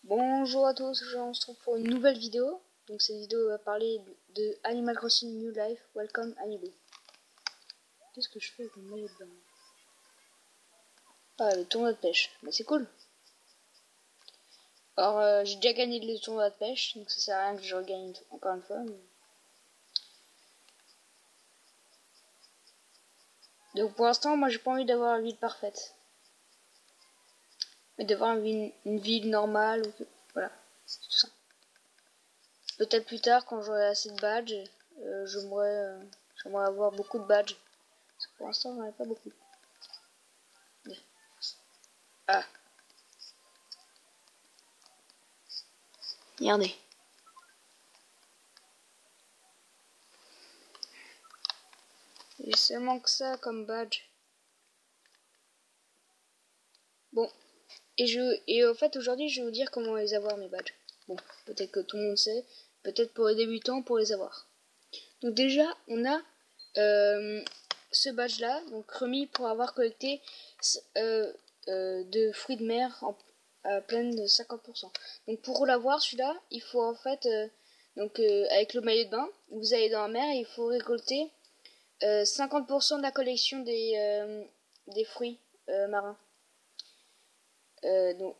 Bonjour à tous, on se retrouve pour une nouvelle vidéo. Donc cette vidéo va parler de Animal Crossing New Life, Welcome Amiibo. Qu'est-ce que je fais avec mon maillot de bain? Ah, le tournoi de pêche, mais c'est cool. Alors j'ai déjà gagné le tournoi de pêche, donc ça sert à rien que je regagne encore une fois. Donc pour l'instant, moi j'ai pas envie d'avoir une ville parfaite. Mais d'avoir une ville normale, voilà, c'est tout ça. Peut-être plus tard, quand j'aurai assez de badges, j'aimerais avoir beaucoup de badges. Parce que pour l'instant, j'en ai pas beaucoup. Ah. Regardez. J'ai seulement que ça comme badge. Bon. Et en fait, aujourd'hui, je vais vous dire comment les avoir, mes badges. Bon, peut-être que tout le monde sait. Peut-être pour les débutants, pour les avoir. Donc déjà, on a ce badge-là. Donc remis pour avoir collecté de fruits de mer à pleine de 50%. Donc pour l'avoir, celui-là, il faut en fait... avec le maillot de bain, vous allez dans la mer et il faut récolter 50% de la collection des fruits marins.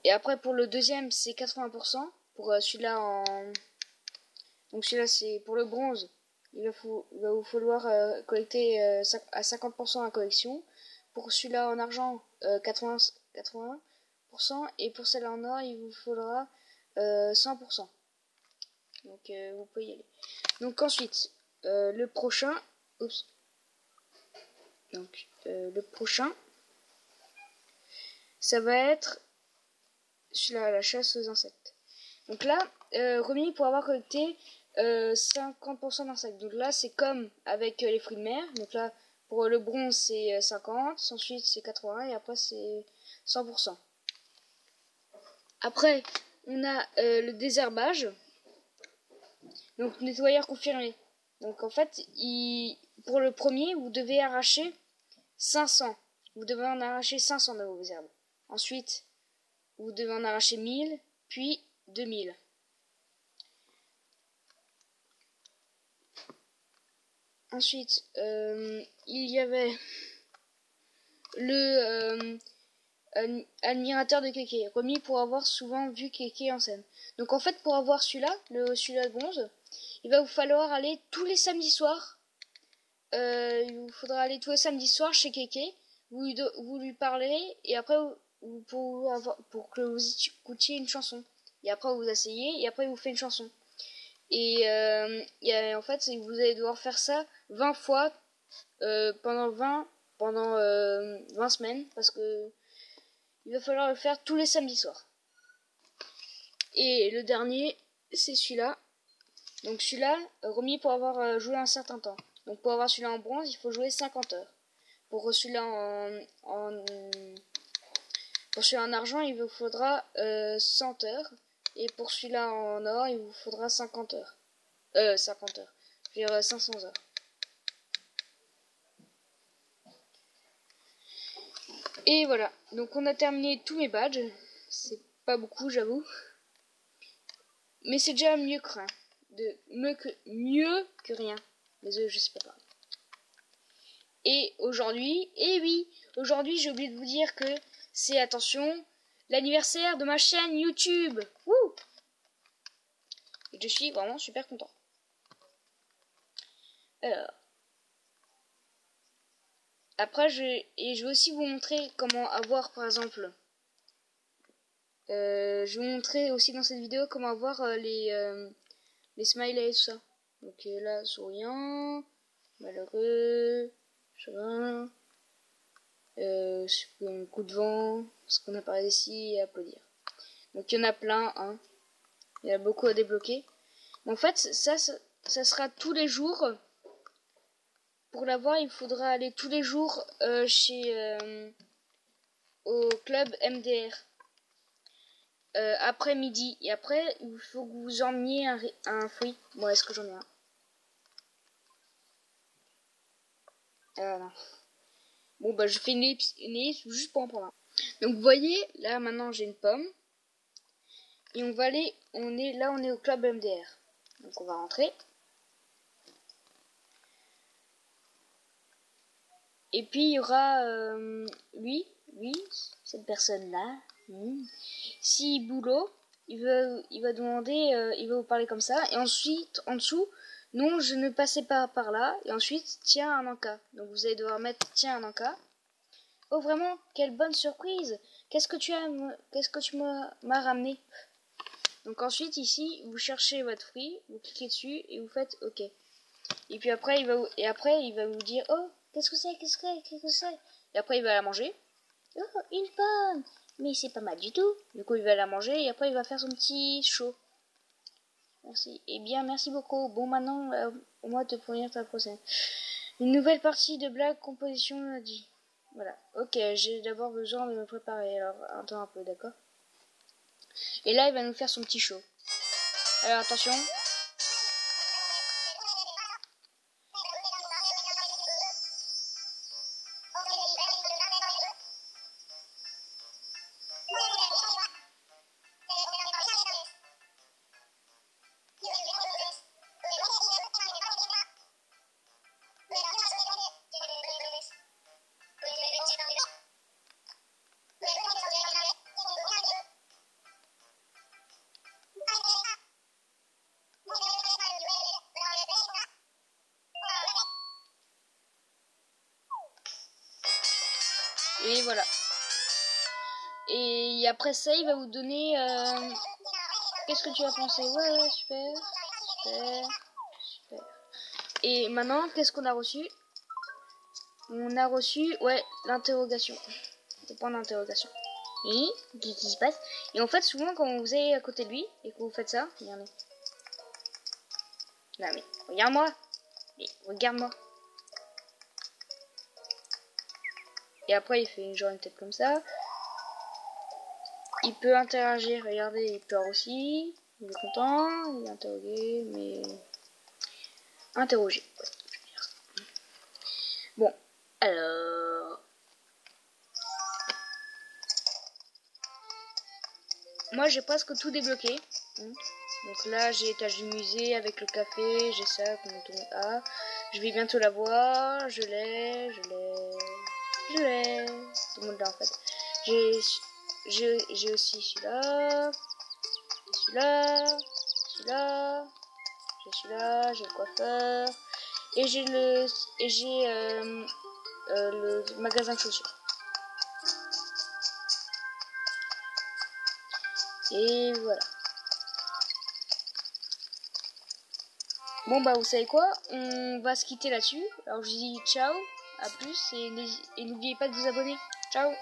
Et après pour le deuxième c'est 80%. Pour celui-là donc celui-là c'est pour le bronze. Il va vous falloir collecter à 50% la collection. Pour celui-là en argent 80%. Et pour celle-là en or il vous faudra 100%. Donc vous pouvez y aller. Donc ensuite le prochain. Oups. Donc le prochain, ça va être celui-là, la chasse aux insectes. Donc là, remis pour avoir collecté 50% d'insectes. Donc là, c'est comme avec les fruits de mer. Donc là, pour le bronze, c'est 50, ensuite c'est 80 et après c'est 100%. Après, on a le désherbage. Donc nettoyeur confirmé. Donc en fait, pour le premier, vous devez arracher 500. Vous devez en arracher 500 de vos herbes. Ensuite, vous devez en arracher 1000, puis 2000. Ensuite, il y avait le admirateur de Kéké, remis pour avoir souvent vu Kéké en scène. Donc en fait, pour avoir celui-là de bronze, il va vous falloir aller tous les samedis soirs. Il vous faudra aller tous les samedis soirs chez Kéké. Vous lui parlerez et après pour que vous écoutiez une chanson. Et après vous asseyez et après il vous fait une chanson. Et en fait vous allez devoir faire ça 20 fois pendant 20 semaines parce que il va falloir le faire tous les samedis soirs. Et le dernier c'est celui-là. Donc celui-là remis pour avoir joué un certain temps. Donc pour avoir celui-là en bronze il faut jouer 50 heures. Pour celui-là pour celui-là en argent, il vous faudra 100 heures. Et pour celui-là en or, il vous faudra 50 heures. 50 heures. Je veux dire 500 heures. Et voilà. Donc on a terminé tous mes badges. C'est pas beaucoup, j'avoue. Mais c'est déjà mieux que rien. Mieux que rien. Désolé, je sais pas parler. Et aujourd'hui, aujourd'hui j'ai oublié de vous dire que c'est, attention, l'anniversaire de ma chaîne YouTube. Wouh! Et je suis vraiment super content. Alors. Après, je vais aussi vous montrer comment avoir, par exemple... je vais vous montrer aussi dans cette vidéo comment avoir les smileys et tout ça. Donc là, souriant, malheureux, chagrin, un coup de vent, ce qu'on a parlé ici, et applaudir. Donc il y en a plein, hein. Il y a beaucoup à débloquer. Mais en fait, ça sera tous les jours. Pour l'avoir, il faudra aller tous les jours au club MDR. Après midi. Et après, il faut que vous emmeniez un fruit. Bon, est-ce que j'en ai un? Non. Bon, bah, je fais une ellipse juste pour en prendre un. Donc, vous voyez, là, maintenant, j'ai une pomme. Et on va aller, on est au club MDR. Donc on va rentrer. Et puis il y aura lui, cette personne-là. Si boulot, il va demander, il va vous parler comme ça. Et ensuite, en dessous, non, je ne passais pas par là. Et ensuite, tiens un encas. Donc vous allez devoir mettre tiens un encas. Oh vraiment, quelle bonne surprise! Qu'est-ce que tu m'as ramené? Donc ensuite ici, vous cherchez votre fruit, vous cliquez dessus et vous faites OK. Et puis après il va vous dire oh qu'est-ce que c'est? Et après il va la manger. Oh une pomme, mais c'est pas mal du tout. Du coup il va la manger et après il va faire son petit show. Merci. Eh bien merci beaucoup. Bon maintenant au moins te fournir ta prochaine. Une nouvelle partie de blague composition a dit. Voilà. Ok, j'ai d'abord besoin de me préparer. Alors attends un peu, d'accord? Et là il va nous faire son petit show. Alors attention. Et voilà. Et après ça, il va vous donner... Qu'est-ce que tu as pensé? Ouais, super. Et maintenant, qu'est-ce qu'on a reçu? On a reçu, ouais, l'interrogation. Le point d'interrogation. Et qu'est-ce qui se passe? Et en fait, souvent, quand vous êtes à côté de lui et que vous faites ça, regardez. Non mais, regarde-moi. Regarde-moi. Et après, il fait genre une tête comme ça. Il peut interagir, regardez, il pleure aussi. Il est content, il est interrogué, mais... Interrogé. Ouais. Bon, alors... Moi, j'ai presque tout débloqué. Donc là, j'ai étage du musée avec le café, j'ai ça, comme tout le monde a. Je vais bientôt la voir, je l'ai. Tout le monde l'a en fait. J'ai aussi celui-là, j'ai le coiffeur, et j'ai le magasin de chaussures. Et voilà. Bon bah vous savez quoi, on va se quitter là-dessus. Alors je vous dis ciao, à plus et n'oubliez pas de vous abonner. Ciao.